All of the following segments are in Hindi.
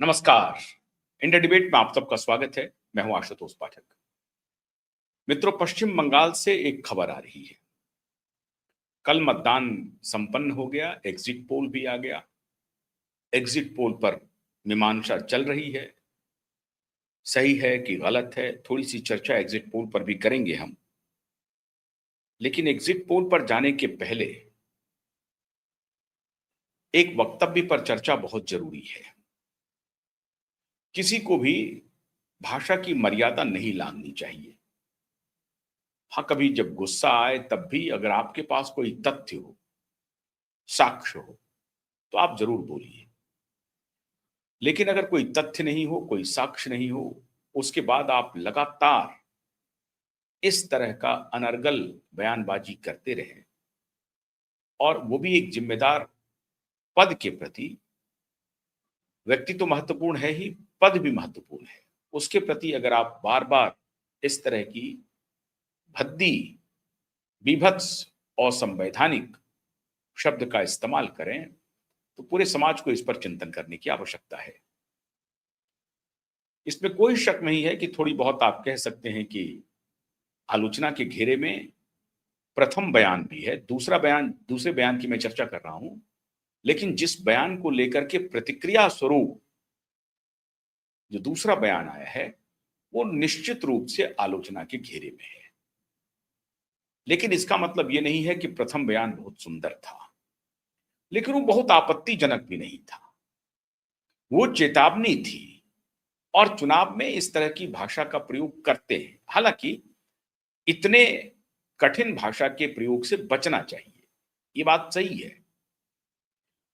नमस्कार। इंडिया डिबेट में आप सबका स्वागत है। मैं हूं आशुतोष पाठक। मित्रों, पश्चिम बंगाल से एक खबर आ रही है। कल मतदान संपन्न हो गया, एग्जिट पोल भी आ गया। एग्जिट पोल पर मीमांसा चल रही है, सही है कि गलत है। थोड़ी सी चर्चा एग्जिट पोल पर भी करेंगे हम। लेकिन एग्जिट पोल पर जाने के पहले एक वक्तव्य पर चर्चा बहुत जरूरी है। किसी को भी भाषा की मर्यादा नहीं लांघनी चाहिए। हाँ, कभी जब गुस्सा आए तब भी अगर आपके पास कोई तथ्य हो, साक्ष्य हो, तो आप जरूर बोलिए। लेकिन अगर कोई तथ्य नहीं हो, कोई साक्ष्य नहीं हो, उसके बाद आप लगातार इस तरह का अनर्गल बयानबाजी करते रहे, और वो भी एक जिम्मेदार पद के प्रति। व्यक्ति तो महत्वपूर्ण है ही, पद भी महत्वपूर्ण है। उसके प्रति अगर आप बार बार इस तरह की भद्दी, बीभत्स और संवैधानिक शब्द का इस्तेमाल करें, तो पूरे समाज को इस पर चिंतन करने की आवश्यकता है। इसमें कोई शक नहीं है कि थोड़ी बहुत आप कह सकते हैं कि आलोचना के घेरे में प्रथम बयान भी है। दूसरे बयान की मैं चर्चा कर रहा हूं। लेकिन जिस बयान को लेकर के प्रतिक्रिया स्वरूप जो दूसरा बयान आया है, वो निश्चित रूप से आलोचना के घेरे में है। लेकिन इसका मतलब ये नहीं है कि प्रथम बयान बहुत सुंदर था, लेकिन वो बहुत आपत्तिजनक भी नहीं था। वो चेतावनी थी, और चुनाव में इस तरह की भाषा का प्रयोग करते हैं। हालांकि इतने कठिन भाषा के प्रयोग से बचना चाहिए, ये बात सही है।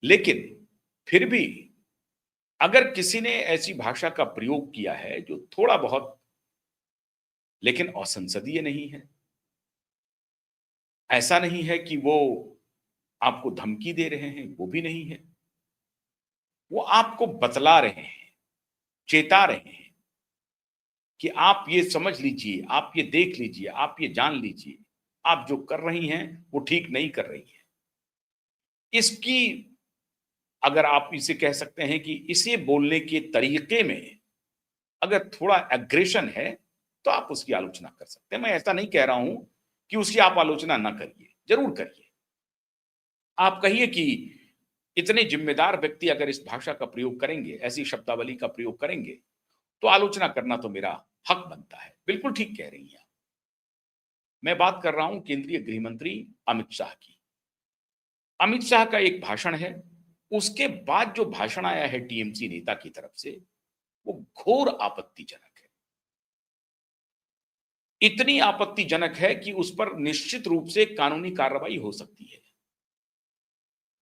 लेकिन फिर भी अगर किसी ने ऐसी भाषा का प्रयोग किया है जो थोड़ा बहुत, लेकिन असंसदीय नहीं है, ऐसा नहीं है कि वो आपको धमकी दे रहे हैं, वो भी नहीं है। वो आपको बतला रहे हैं, चेता रहे हैं कि आप ये समझ लीजिए, आप ये देख लीजिए, आप ये जान लीजिए, आप जो कर रही हैं वो ठीक नहीं कर रही हैं। इसकी, अगर आप इसे कह सकते हैं कि इसे बोलने के तरीके में अगर थोड़ा एग्रेशन है, तो आप उसकी आलोचना कर सकते हैं। मैं ऐसा नहीं कह रहा हूं कि उसकी आप आलोचना ना करिए, जरूर करिए। आप कहिए कि इतने जिम्मेदार व्यक्ति अगर इस भाषा का प्रयोग करेंगे, ऐसी शब्दावली का प्रयोग करेंगे, तो आलोचना करना तो मेरा हक बनता है। बिल्कुल ठीक कह रही हैं। मैं बात कर रहा हूं केंद्रीय गृह मंत्री अमित शाह की। अमित शाह का एक भाषण है, उसके बाद जो भाषण आया है टीएमसी नेता की तरफ से, वो घोर आपत्तिजनक है। इतनी आपत्तिजनक है कि उस पर निश्चित रूप से कानूनी कार्रवाई हो सकती है।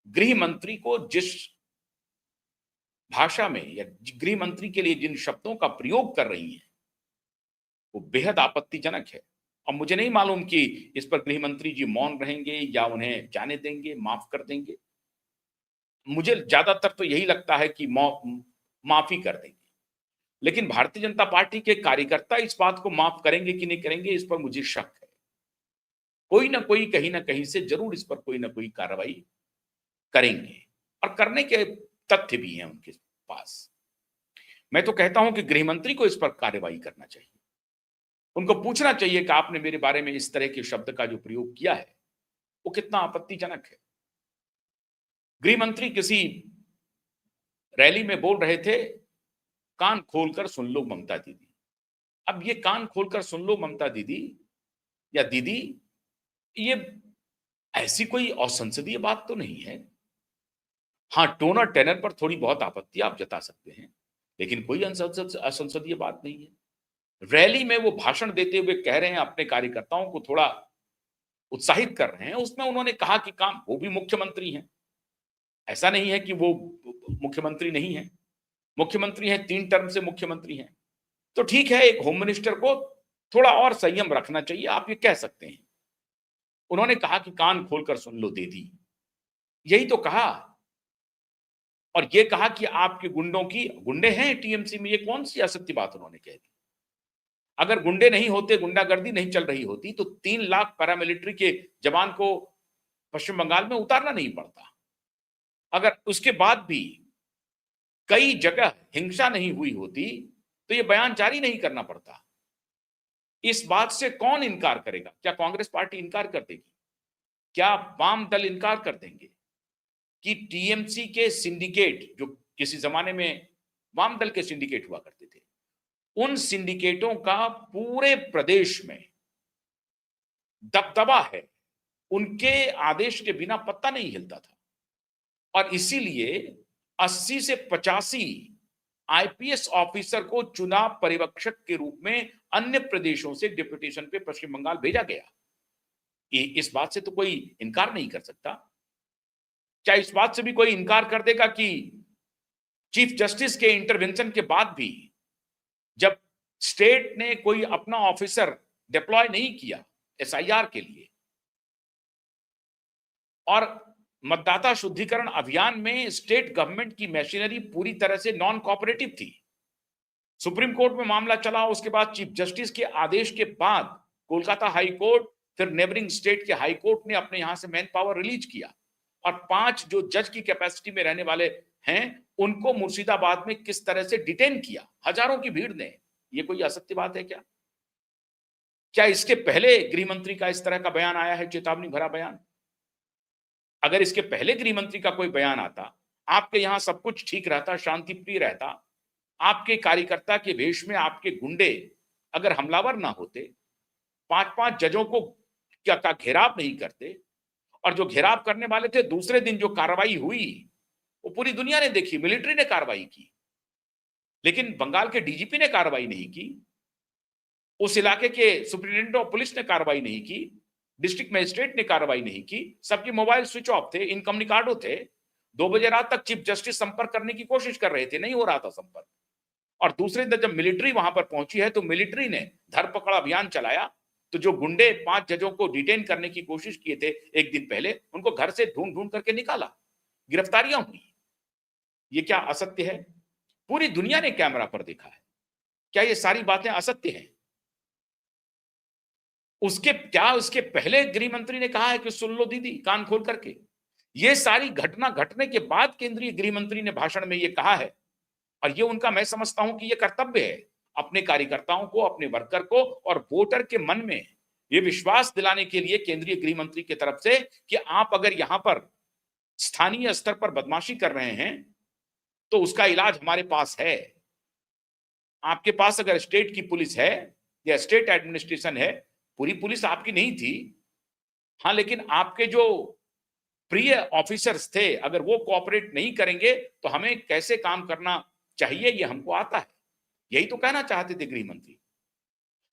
गृह मंत्री को जिस भाषा में, या गृह मंत्री के लिए जिन शब्दों का प्रयोग कर रही है, वो बेहद आपत्तिजनक है। अब मुझे नहीं मालूम कि इस पर गृह मंत्री जी मौन रहेंगे या उन्हें जाने देंगे, माफ कर देंगे। मुझे ज्यादातर तो यही लगता है कि माफी कर देंगे। लेकिन भारतीय जनता पार्टी के कार्यकर्ता इस बात को माफ करेंगे कि नहीं करेंगे, इस पर मुझे शक है। कोई ना कोई कहीं ना कहीं से जरूर इस पर कोई ना कोई कार्रवाई करेंगे, और करने के तथ्य भी हैं उनके पास। मैं तो कहता हूं कि गृह मंत्री को इस पर कार्रवाई करना चाहिए। उनको पूछना चाहिए कि आपने मेरे बारे में इस तरह के शब्द का जो प्रयोग किया है, वो कितना आपत्तिजनक है। गृह मंत्री किसी रैली में बोल रहे थे, कान खोलकर सुन लो ममता दीदी। अब ये कान खोलकर सुन लो ममता दीदी या दीदी, ये ऐसी कोई असंसदीय बात तो नहीं है। हाँ, टोन और टेनर पर थोड़ी बहुत आपत्ति आप जता सकते हैं, लेकिन कोई असंसदीय बात नहीं है। रैली में वो भाषण देते हुए कह रहे हैं, अपने कार्यकर्ताओं को थोड़ा उत्साहित कर रहे हैं। उसमें उन्होंने कहा कि काम, वो भी मुख्यमंत्री हैं। ऐसा नहीं है कि वो मुख्यमंत्री नहीं है, मुख्यमंत्री हैं, 3 टर्म से मुख्यमंत्री हैं। तो ठीक है, एक होम मिनिस्टर को थोड़ा और संयम रखना चाहिए, आप ये कह सकते हैं। उन्होंने कहा कि कान खोलकर सुन लो दीदी, यही तो कहा। और ये कहा कि आपके गुंडों की, गुंडे हैं टीएमसी में, ये कौन सी असत्य बात उन्होंने कह दी। अगर गुंडे नहीं होते, गुंडागर्दी नहीं चल रही होती, तो 3 लाख पैरामिलिट्री के जवान को पश्चिम बंगाल में उतारना नहीं पड़ता। अगर उसके बाद भी कई जगह हिंसा नहीं हुई होती तो ये बयान जारी नहीं करना पड़ता। इस बात से कौन इनकार करेगा? क्या कांग्रेस पार्टी इनकार कर देगी? क्या वाम दल इनकार कर देंगे कि टीएमसी के सिंडिकेट, जो किसी जमाने में वाम दल के सिंडिकेट हुआ करते थे, उन सिंडिकेटों का पूरे प्रदेश में दबदबा है, उनके आदेश के बिना पत्ता नहीं हिलता था। और इसीलिए 80 से 85 आईपीएस ऑफिसर को चुनाव पर्यवेक्षक के रूप में अन्य प्रदेशों से डिप्यूटेशन पे पश्चिम बंगाल भेजा गया। इस बात से तो कोई इनकार नहीं कर सकता। क्या इस बात से भी कोई इनकार कर देगा कि चीफ जस्टिस के इंटरवेंशन के बाद भी जब स्टेट ने कोई अपना ऑफिसर डिप्लॉय नहीं किया एसआईआर के लिए, और मतदाता शुद्धिकरण अभियान में स्टेट गवर्नमेंट की मशीनरी पूरी तरह से नॉन कोऑपरेटिव थी, सुप्रीम कोर्ट में मामला चला, उसके बाद चीफ जस्टिस के आदेश के बाद कोलकाता हाई कोर्ट, फिर नेबरिंग स्टेट के हाई कोर्ट ने अपने यहां से मैन पावर रिलीज किया, और 5 जो जज की कैपेसिटी में रहने वाले हैं उनको मुर्शिदाबाद में किस तरह से डिटेन किया हजारों की भीड़ ने। ये कोई असत्य बात है क्या? क्या इसके पहले गृह मंत्री का इस तरह का बयान आया है, चेतावनी भरा बयान? अगर इसके पहले गृह मंत्री का कोई बयान आता, आपके यहां सब कुछ ठीक रहता, शांति प्रिय रहता, आपके कार्यकर्ता के वेश में आपके गुंडे अगर हमलावर ना होते, 5-5 जजों को क्या का घेराव नहीं करते, और जो घेराव करने वाले थे दूसरे दिन जो कार्रवाई हुई वो पूरी दुनिया ने देखी, मिलिट्री ने कार्रवाई की, लेकिन बंगाल के डीजीपी ने कार्रवाई नहीं की, उस इलाके के सुप्रिंटेंडेंट ऑफ पुलिस ने कार्रवाई नहीं की, डिस्ट्रिक्ट मजिस्ट्रेट ने कार्रवाई नहीं की, सबके मोबाइल स्विच ऑफ थे, इनकम्युनिकाडो थे। 2 बजे रात तक चीफ जस्टिस संपर्क करने की कोशिश कर रहे थे, नहीं हो रहा था संपर्क। और दूसरे दिन जब मिलिट्री वहां पर पहुंची है तो मिलिट्री ने धरपकड़ अभियान चलाया, तो जो गुंडे 5 जजों को डिटेन करने की कोशिश किए थे एक दिन पहले, उनको घर से ढूंढ ढूंढ करके निकाला, गिरफ्तारियां हुई। ये क्या असत्य है? पूरी दुनिया ने कैमरा पर देखा है। क्या ये सारी बातें असत्य हैं? उसके पहले गृह मंत्री ने कहा है कि सुन लो दीदी कान खोल करके। ये सारी घटना घटने के बाद केंद्रीय गृह मंत्री ने भाषण में ये कहा है, और ये उनका, मैं समझता हूं कि ये कर्तव्य है अपने कार्यकर्ताओं को, अपने वर्कर को और वोटर के मन में ये विश्वास दिलाने के लिए केंद्रीय गृह मंत्री की तरफ से कि आप अगर यहां पर स्थानीय स्तर पर बदमाशी कर रहे हैं तो उसका इलाज हमारे पास है। आपके पास अगर स्टेट की पुलिस है या स्टेट एडमिनिस्ट्रेशन है, पूरी पुलिस आपकी नहीं थी, हाँ, लेकिन आपके जो प्रिय ऑफिसर्स थे अगर वो कोऑपरेट नहीं करेंगे तो हमें कैसे काम करना चाहिए ये हमको आता है। यही तो कहना चाहते थे गृह मंत्री।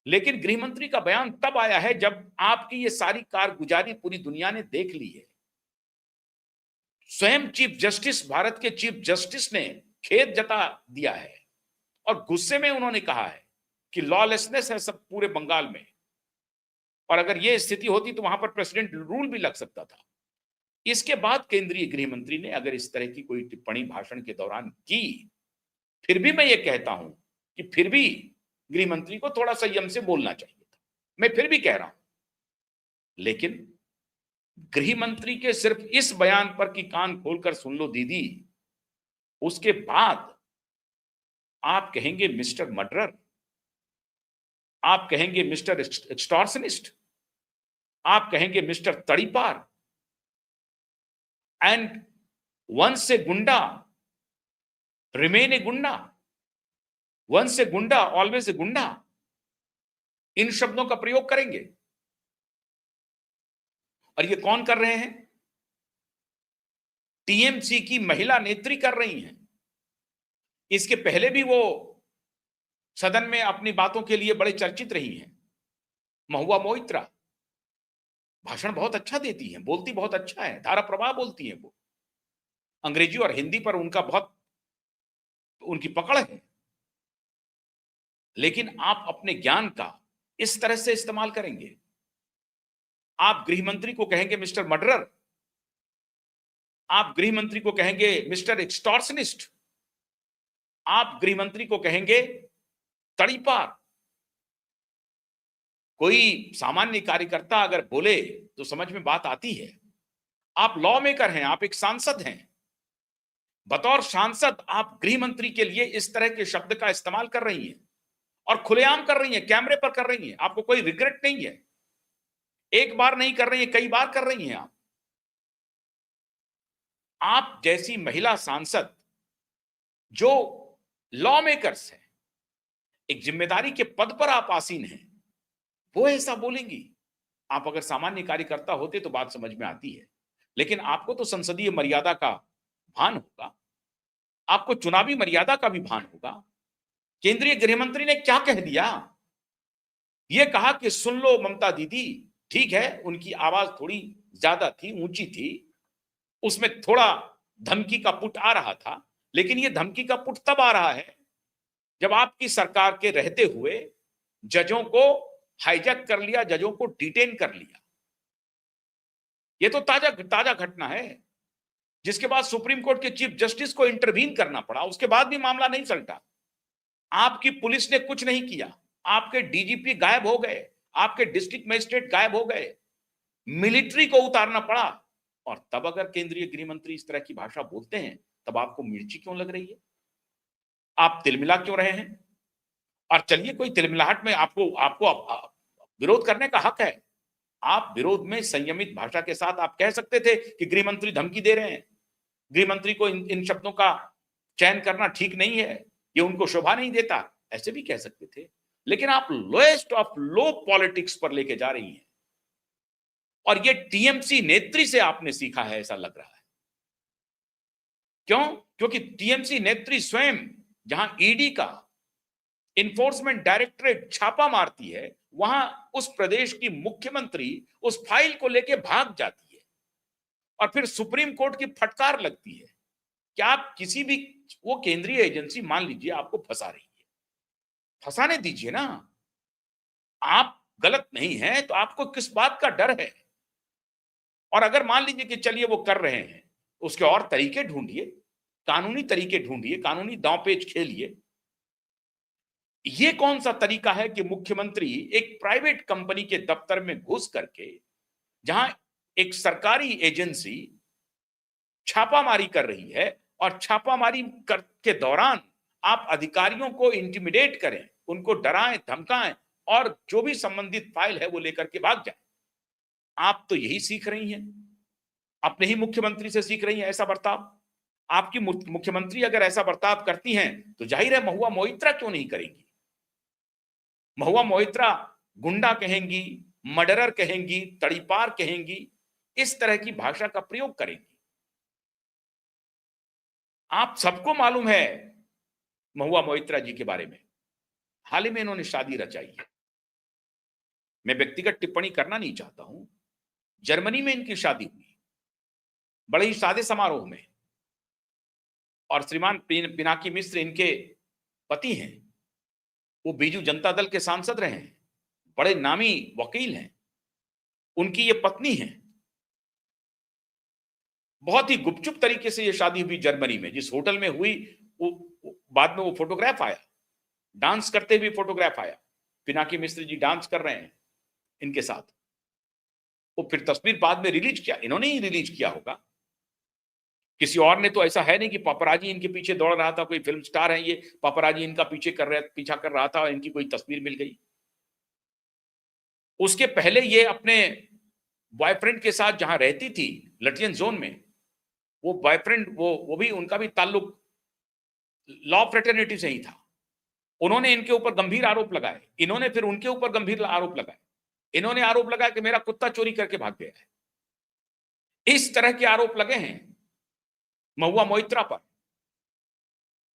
लेकिन गृह मंत्री का बयान तब आया है जब आपकी ये सारी कारगुजारी पूरी दुनिया ने देख ली है। स्वयं चीफ जस्टिस, भारत के चीफ जस्टिस ने खेद जता दिया है और गुस्से में उन्होंने कहा है कि लॉलेसनेस है सब पूरे बंगाल में, और अगर यह स्थिति होती तो वहां पर प्रेसिडेंट रूल भी लग सकता था। इसके बाद केंद्रीय गृह मंत्री ने अगर इस तरह की कोई टिप्पणी भाषण के दौरान की, फिर भी मैं ये कहता हूं कि फिर भी गृह मंत्री को थोड़ा संयम से बोलना चाहिए था, मैं फिर भी कह रहा हूं। लेकिन गृह मंत्री के सिर्फ इस बयान पर कि कान खोलकर सुन लो दीदी, उसके बाद आप कहेंगे मिस्टर मर्डरर, आप कहेंगे मिस्टर एक्सटॉर्शनिस्ट, आप कहेंगे मिस्टर तड़ीपार, एंड वंस ए गुंडा रिमेन ए गुंडा, वंस ए गुंडा ऑलवेज ए गुंडा, इन शब्दों का प्रयोग करेंगे। और ये कौन कर रहे हैं? टीएमसी की महिला नेत्री कर रही हैं। इसके पहले भी वो सदन में अपनी बातों के लिए बड़े चर्चित रही हैं। महुआ मोइत्रा भाषण बहुत अच्छा देती हैं, बोलती बहुत अच्छा है, धारा प्रवाह बोलती हैं वो, अंग्रेजी और हिंदी पर उनका बहुत उनकी पकड़ है। लेकिन आप अपने ज्ञान का इस तरह से इस्तेमाल करेंगे, आप गृह मंत्री को कहेंगे मिस्टर मर्डरर, आप गृह मंत्री को कहेंगे मिस्टर एक्सटॉर्शनिस्ट, आप गृह मंत्री को कहेंगे तड़ीपार। कोई सामान्य कार्यकर्ता अगर बोले तो समझ में बात आती है। आप लॉ मेकर हैं, आप एक सांसद हैं, बतौर सांसद आप गृह मंत्री के लिए इस तरह के शब्द का इस्तेमाल कर रही हैं और खुलेआम कर रही हैं, कैमरे पर कर रही हैं। आपको कोई रिग्रेट नहीं है। एक बार नहीं कर रही हैं, कई बार कर रही हैं आप। आप जैसी महिला सांसद जो लॉ मेकर्स हैं, एक जिम्मेदारी के पद पर आप आसीन हैं, वो ऐसा बोलेंगी। आप अगर सामान्य कार्यकर्ता होते तो बात समझ में आती है, लेकिन आपको तो संसदीय मर्यादा का भान होगा, आपको चुनावी मर्यादा का भी भान होगा। केंद्रीय गृह मंत्री ने क्या कह दिया? यह कहा कि सुन लो ममता दीदी, ठीक है, उनकी आवाज थोड़ी ज्यादा थी, ऊंची थी, उसमें थोड़ा धमकी का पुट आ रहा था, लेकिन यह धमकी का पुट तब आ रहा है जब आपकी सरकार के रहते हुए जजों को हाईजैक कर लिया, जजों को डिटेन कर लिया। यह तो ताजा ताजा घटना है, जिसके बाद सुप्रीम कोर्ट के चीफ जस्टिस को इंटरवीन करना पड़ा, उसके बाद भी मामला नहीं सलटा। आपकी पुलिस ने कुछ नहीं किया, आपके डीजीपी गायब हो गए, आपके डिस्ट्रिक्ट मजिस्ट्रेट गायब हो गए, मिलिट्री को उतारना पड़ा। और तब अगर केंद्रीय गृह मंत्री इस तरह की भाषा बोलते हैं, तब आपको मिर्ची क्यों लग रही है? आप तिलमिला क्यों रहे हैं? और चलिए, कोई तिलमिलाहट में आपको आपको विरोध करने का हक है। आप विरोध में संयमित भाषा के साथ आप कह सकते थे कि गृह मंत्री धमकी दे रहे हैं, गृह मंत्री को इन शब्दों का चयन करना ठीक नहीं है, ये उनको शोभा नहीं देता, ऐसे भी कह सकते थे। लेकिन आप लोएस्ट ऑफ लो पॉलिटिक्स पर लेके जा रही हैं, और ये टीएमसी नेत्री से आपने सीखा है ऐसा लग रहा है। क्यों? क्योंकि टीएमसी नेत्री स्वयं जहां ईडी का इन्फोर्समेंट डायरेक्टरेट छापा मारती है, वहां उस प्रदेश की मुख्यमंत्री उस फाइल को लेके भाग जाती है और फिर सुप्रीम कोर्ट की फटकार लगती है कि आप किसी भी, वो केंद्रीय एजेंसी मान लीजिए आपको फंसा रही है, फंसाने दीजिए ना। आप गलत नहीं है तो आपको किस बात का डर है? और अगर मान लीजिए कि चलिए वो कर रहे हैं, उसके और तरीके ढूंढिए, कानूनी तरीके ढूंढिए, कानूनी दांवपेच खेलिए। ये कौन सा तरीका है कि मुख्यमंत्री एक प्राइवेट कंपनी के दफ्तर में घुस करके, जहां एक सरकारी एजेंसी छापामारी कर रही है, और छापामारी के दौरान आप अधिकारियों को इंटिमिडेट करें, उनको डराएं, धमकाएं, और जो भी संबंधित फाइल है वो लेकर के भाग जाए। आप तो यही सीख रही हैं, अपने ही मुख्यमंत्री से सीख रही हैं ऐसा बर्ताव। आपकी मुख्यमंत्री अगर ऐसा बर्ताव करती हैं तो जाहिर है महुआ मोइत्रा क्यों नहीं करेंगी? महुआ मोइत्रा गुंडा कहेंगी, मर्डरर कहेंगी, तड़ीपार कहेंगी, इस तरह की भाषा का प्रयोग करेंगी। आप सबको मालूम है महुआ मोइत्रा जी के बारे में, हाल ही में इन्होंने शादी रचाई है। मैं व्यक्तिगत टिप्पणी करना नहीं चाहता हूं। जर्मनी में इनकी शादी हुई, बड़े ही सादे समारोह में, और श्रीमान पिनाकी मिश्र इनके पति हैं। वो बीजू जनता दल के सांसद रहे हैं, बड़े नामी वकील हैं। उनकी ये पत्नी है। बहुत ही गुपचुप तरीके से ये शादी हुई जर्मनी में, जिस होटल में हुई, बाद में वो फोटोग्राफ आया, डांस करते हुए फोटोग्राफ आया, पिनाकी मिश्र जी डांस कर रहे हैं इनके साथ। वो फिर तस्वीर बाद में रिलीज किया, इन्होंने ही रिलीज किया होगा, किसी और ने तो ऐसा है नहीं कि पापराजी इनके पीछे दौड़ रहा था, कोई फिल्म स्टार है ये, पापराजी इनका पीछा कर रहा था और इनकी कोई तस्वीर मिल गई। उसके पहले ये अपने बॉयफ्रेंड के साथ जहां रहती थी लटियन जोन में, वो बॉयफ्रेंड वो भी, उनका भी ताल्लुक लॉ फ्रेटर्निटी से ही था। उन्होंने इनके ऊपर गंभीर आरोप लगाए, इन्होंने फिर उनके ऊपर गंभीर आरोप लगाए। इन्होंने आरोप लगाया कि मेरा कुत्ता चोरी करके भाग गया है। इस तरह के आरोप लगे हैं महुआ मोइत्रा पर।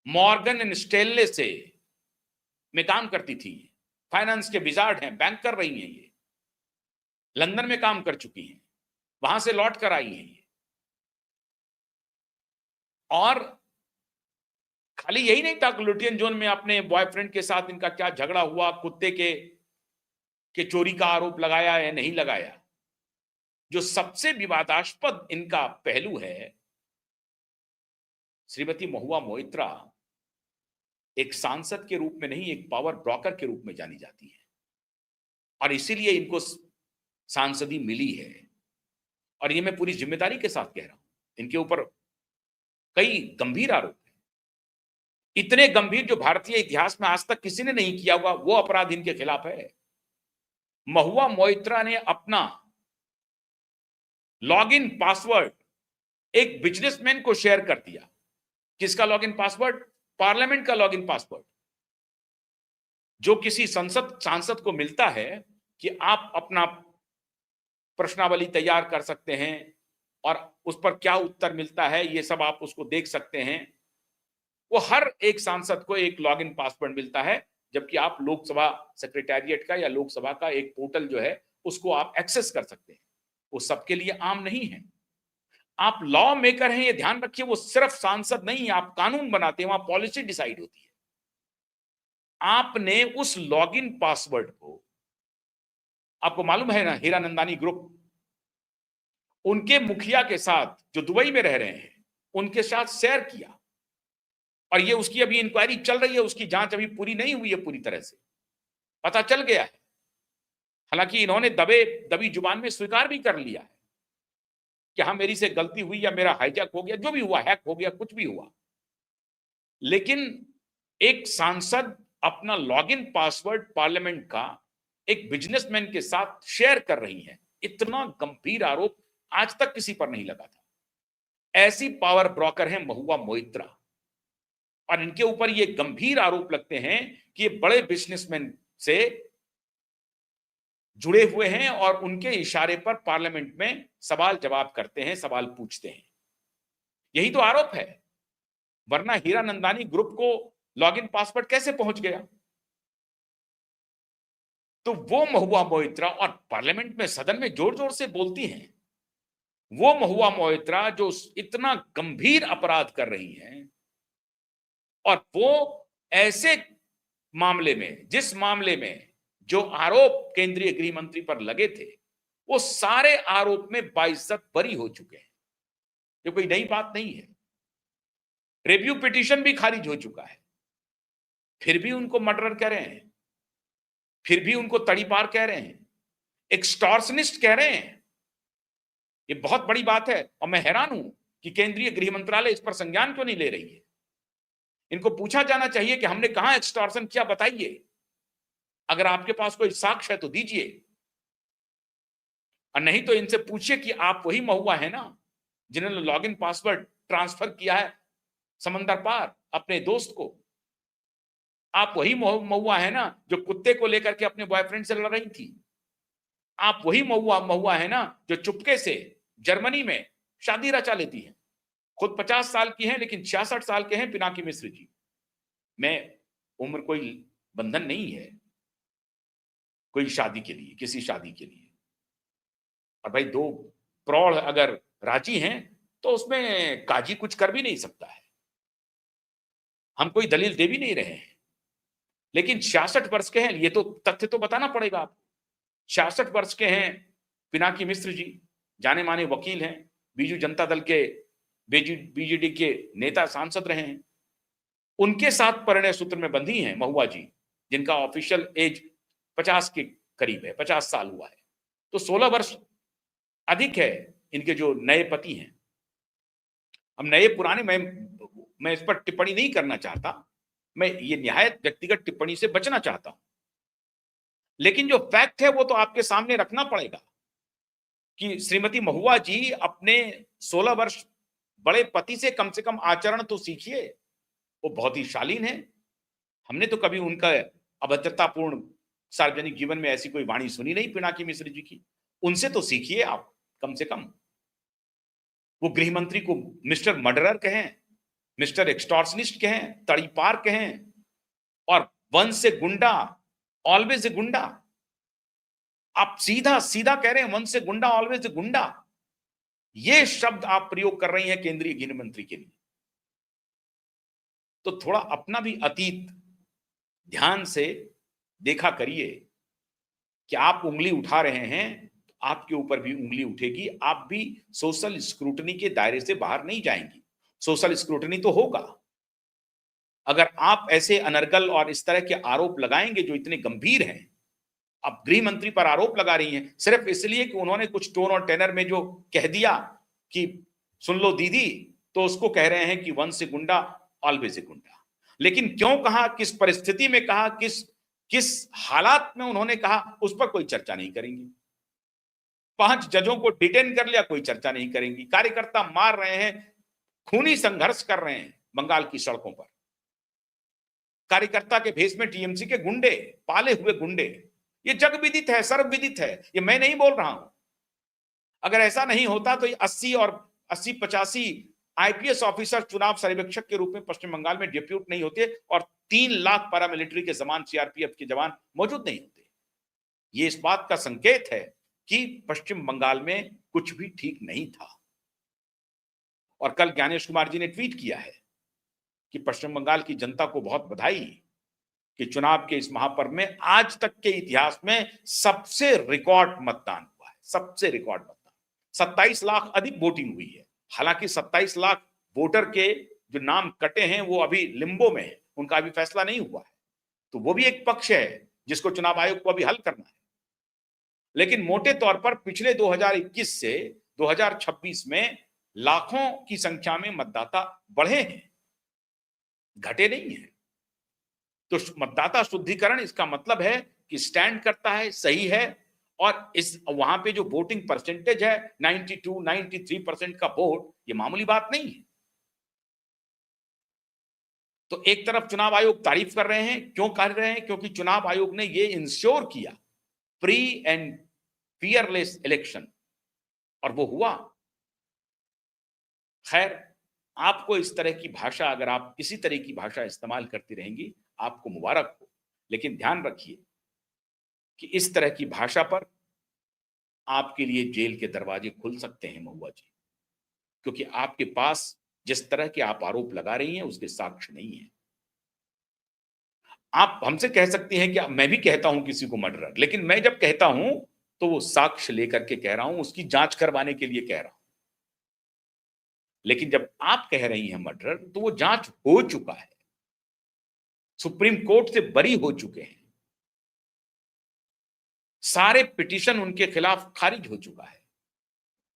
मॉर्गन एंड स्टेनले से में काम करती थी, फाइनेंस के विजार्ड हैं, बैंक कर रही हैं ये, लंदन में काम कर चुकी हैं, वहां से लौट कर आई हैं ये। और खाली यही नहीं था कि लुटियन जोन में अपने बॉयफ्रेंड के साथ इनका क्या झगड़ा हुआ, कुत्ते के चोरी का आरोप लगाया या नहीं लगाया। जो सबसे विवादास्पद इनका पहलू है, श्रीमती महुआ मोइत्रा एक सांसद के रूप में नहीं, एक पावर ब्रोकर के रूप में जानी जाती है, और इसीलिए इनको सांसदी मिली है। और ये मैं पूरी जिम्मेदारी के साथ कह रहा हूं, इनके ऊपर कई गंभीर आरोप हैं, इतने गंभीर जो भारतीय इतिहास में आज तक किसी ने नहीं किया होगा, वो अपराध इनके खिलाफ है। महुआ मोइत्रा ने अपना लॉगिन पासवर्ड एक बिजनेसमैन को शेयर कर दिया। किसका लॉगिन पासवर्ड? पार्लियामेंट का लॉगिन पासवर्ड, जो किसी सांसद को मिलता है कि आप अपना प्रश्नावली तैयार कर सकते हैं और उस पर क्या उत्तर मिलता है ये सब आप उसको देख सकते हैं। वो हर एक सांसद को एक लॉगिन पासवर्ड मिलता है, जबकि आप लोकसभा सेक्रेटेरिएट का या लोकसभा का एक पोर्टल जो है उसको आप एक्सेस कर सकते हैं। वो सबके लिए आम नहीं है। आप लॉ मेकर हैं, ये ध्यान रखिए, वो सिर्फ सांसद नहीं, आप कानून बनाते हैं, वहां पॉलिसी डिसाइड होती है। आपने उस लॉगिन पासवर्ड को, आपको मालूम है ना, हीरानंदानी ग्रुप, उनके मुखिया के साथ जो दुबई में रह रहे हैं उनके साथ शेयर किया, और ये उसकी अभी इंक्वायरी चल रही है, उसकी जांच अभी पूरी नहीं हुई है पूरी तरह से, पता चल गया है। हालांकि इन्होंने दबी जुबान में स्वीकार भी कर लिया है कि हाँ मेरी से गलती हुई या मेरा हाईजैक हो गया, जो भी हुआ, हैक हो गया, कुछ भी हुआ। लेकिन एक सांसद अपना लॉगिन पासवर्ड पार्लियामेंट का एक बिजनेसमैन के साथ शेयर कर रही है, इतना गंभीर आरोप आज तक किसी पर नहीं लगा था। ऐसी पावर ब्रोकर है महुआ मोइत्रा, और इनके ऊपर ये गंभीर आरोप लगते हैं कि ये बड़े बिजनेसमैन से जुड़े हुए हैं और उनके इशारे पर पार्लियामेंट में सवाल जवाब करते हैं, सवाल पूछते हैं। यही तो आरोप है, वरना हीरानंदानी ग्रुप को लॉगिन पासवर्ड कैसे पहुंच गया? तो वो महुआ मोइत्रा, और पार्लियामेंट में सदन में जोर जोर से बोलती हैं, वो महुआ मोइत्रा जो इतना गंभीर अपराध कर रही हैं, और वो ऐसे मामले में, जिस मामले में जो आरोप केंद्रीय गृह मंत्री पर लगे थे, वो सारे आरोप में बाइज्जत बरी हो चुके हैं। ये कोई नई बात नहीं है। रिव्यू पिटीशन भी खारिज हो चुका है, फिर भी उनको मर्डरर कह रहे हैं, फिर भी उनको तड़ीपार कह रहे हैं, एक्सटॉर्शनिस्ट कह रहे हैं। ये बहुत बड़ी बात है, और मैं हैरान हूं कि केंद्रीय गृह मंत्रालय इस पर संज्ञान क्यों नहीं ले रही है। इनको पूछा जाना चाहिए कि हमने कहां एक्सटॉर्शन किया, बताइए। अगर आपके पास कोई साक्ष्य है तो दीजिए, और नहीं तो इनसे पूछिए कि आप वही महुआ है ना जिन्होंने लॉगिन पासवर्ड ट्रांसफर किया है समंदर पार अपने दोस्त को। आप वही महुआ है ना जो कुत्ते को लेकर के अपने बॉयफ्रेंड से लड़ रही थी। आप वही महुआ है ना जो चुपके से जर्मनी में शादी रचा लेती है। खुद 50 साल की हैं, लेकिन 66 साल के हैं पिनाकी मिश्र जी। मैं, उम्र कोई बंधन नहीं है कोई शादी के लिए, किसी शादी के लिए। और भाई दो प्रौढ़ अगर राजी हैं तो उसमें काजी कुछ कर भी नहीं सकता है। हम कोई दलील दे भी नहीं रहे हैं, लेकिन 66 वर्ष के हैं, ये तो तथ्य तो बताना पड़ेगा आपको। 66 वर्ष के हैं पिनाकी मिश्र जी, जाने माने वकील हैं, बीजू जनता दल के बीजेडी के नेता सांसद रहे हैं। उनके साथ परिणय सूत्र में बंधी हैं महुआ जी, जिनका ऑफिशियल एज 50 के करीब है, 50 साल हुआ है। तो 16 वर्ष अधिक है इनके जो नए पति हैं। अब नए पुराने, मैं इस पर टिप्पणी नहीं करना चाहता, मैं ये निहायत व्यक्तिगत टिप्पणी से बचना चाहता हूं, लेकिन जो फैक्ट है वो तो आपके सामने रखना पड़ेगा कि श्रीमती महुआ जी अपने 16 वर्ष बड़े पति से कम आचरण तो सीखिए। वो बहुत ही शालीन है, हमने तो कभी उनका अभद्रतापूर्ण सार्वजनिक जीवन में ऐसी कोई वाणी सुनी नहीं पिनाकी मिश्र जी की। उनसे तो सीखिए आप कम से कम। वो गृह मंत्री को मिस्टर मर्डरर कहें, मिस्टर एक्सटॉर्शनिस्ट कहें, तड़ीपार कहें, और वंश से गुंडा, ऑलवेज ए गुंडा। आप सीधा सीधा कह रहे हैं वंश से गुंडा, ऑलवेज ए गुंडा। ये शब्द आप प्रयोग कर रही हैं केंद्रीय गृह मंत्री के लिए। तो थोड़ा अपना भी अतीत ध्यान से देखा करिए कि आप उंगली उठा रहे हैं तो आपके ऊपर भी उंगली उठेगी। आप भी सोशल स्क्रूटनी के दायरे से बाहर नहीं जाएंगी। सोशल स्क्रूटनी तो होगा। अगर आप ऐसे अनर्गल और इस तरह के आरोप लगाएंगे जो इतने गंभीर हैं, आप गृह मंत्री पर आरोप लगा रही हैं सिर्फ इसलिए कि उन्होंने कुछ टोन और टेनर में जो कह दिया कि सुन लो दीदी, तो उसको कह रहे हैं कि वंस ए गुंडा ऑलवेज ए गुंडा। लेकिन क्यों कहा, किस परिस्थिति में कहा, किस किस हालात में उन्होंने कहा, उस पर कोई चर्चा नहीं करेंगे। 5 जजों को डिटेन कर लिया, कोई चर्चा नहीं करेंगी। कार्यकर्ता मार रहे हैं, खूनी संघर्ष कर रहे हैं बंगाल की सड़कों पर। कार्यकर्ता के भेष में टीएमसी के गुंडे, पाले हुए गुंडे, ये जग विदित है, सर्वविदित है, ये मैं नहीं बोल रहा हूं। अगर ऐसा नहीं होता तो ये 80 और 80-85 आईपीएस ऑफिसर चुनाव पर्यवेक्षक के रूप में पश्चिम बंगाल में डिप्यूट नहीं होते और 3 लाख पैरामिलिट्री के जवान, सीआरपीएफ के जवान मौजूद नहीं होते। ये इस बात का संकेत है कि पश्चिम बंगाल में कुछ भी ठीक नहीं था। और कल ज्ञानेश कुमार जी ने ट्वीट किया है कि पश्चिम बंगाल की जनता को बहुत बधाई कि चुनाव के इस महापर्व में आज तक के इतिहास में सबसे रिकॉर्ड मतदान हुआ है, सबसे रिकॉर्ड मतदान। 27 लाख अधिक वोटिंग हुई है। हालांकि 27 लाख वोटर के जो नाम कटे हैं वो अभी लिम्बो में है, उनका अभी फैसला नहीं हुआ है, तो वो भी एक पक्ष है जिसको चुनाव आयोग को अभी हल करना है। लेकिन मोटे तौर पर पिछले 2021 से 2026 में लाखों की संख्या में मतदाता बढ़े हैं, घटे नहीं है। तो मतदाता शुद्धिकरण इसका मतलब है कि स्टैंड करता है, सही है। और इस वहां पे जो वोटिंग परसेंटेज है 92-93% का वोट, ये मामूली बात नहीं है। तो एक तरफ चुनाव आयोग तारीफ कर रहे हैं, क्यों कर रहे हैं? क्योंकि चुनाव आयोग ने ये इंश्योर किया फ्री एंड फियरलेस इलेक्शन, और वो हुआ। खैर, आपको इस तरह की भाषा, अगर आप इसी तरह की भाषा इस्तेमाल करती रहेंगी, आपको मुबारक हो। लेकिन ध्यान रखिए कि इस तरह की भाषा पर आपके लिए जेल के दरवाजे खुल सकते हैं महुआ जी, क्योंकि आपके पास जिस तरह के आप आरोप लगा रही हैं उसके साक्ष्य नहीं है। आप हमसे कह सकती हैं कि मैं भी कहता हूं किसी को मर्डरर, लेकिन मैं जब कहता हूं तो वो साक्ष्य लेकर के कह रहा हूं, उसकी जांच करवाने के लिए कह रहा हूं। लेकिन जब आप कह रही हैं मर्डरर, तो वो जांच हो चुका है, सुप्रीम कोर्ट से बरी हो चुके हैं, सारे पिटीशन उनके खिलाफ खारिज हो चुका है,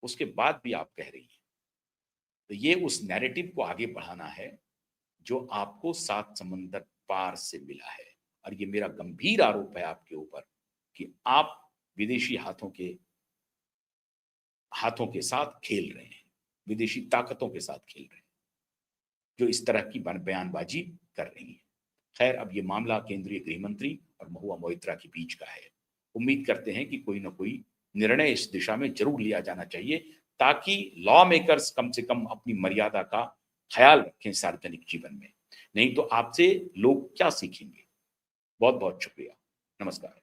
उसके बाद भी आप कह रही हैं। तो ये उस नैरेटिव को आगे बढ़ाना है जो आपको 7 समंदर पार से मिला है। और ये मेरा गंभीर आरोप है आपके ऊपर कि आप विदेशी हाथों के साथ खेल रहे हैं, विदेशी ताकतों के साथ खेल रहे हैं, जो इस तरह की बयानबाजी कर रही है। खैर, अब ये मामला केंद्रीय गृह मंत्री और महुआ मोइत्रा के बीच का है। उम्मीद करते हैं कि कोई ना कोई निर्णय इस दिशा में जरूर लिया जाना चाहिए, ताकि लॉ मेकर्स कम से कम अपनी मर्यादा का ख्याल रखें सार्वजनिक जीवन में। नहीं तो आपसे लोग क्या सीखेंगे। बहुत बहुत शुक्रिया। नमस्कार।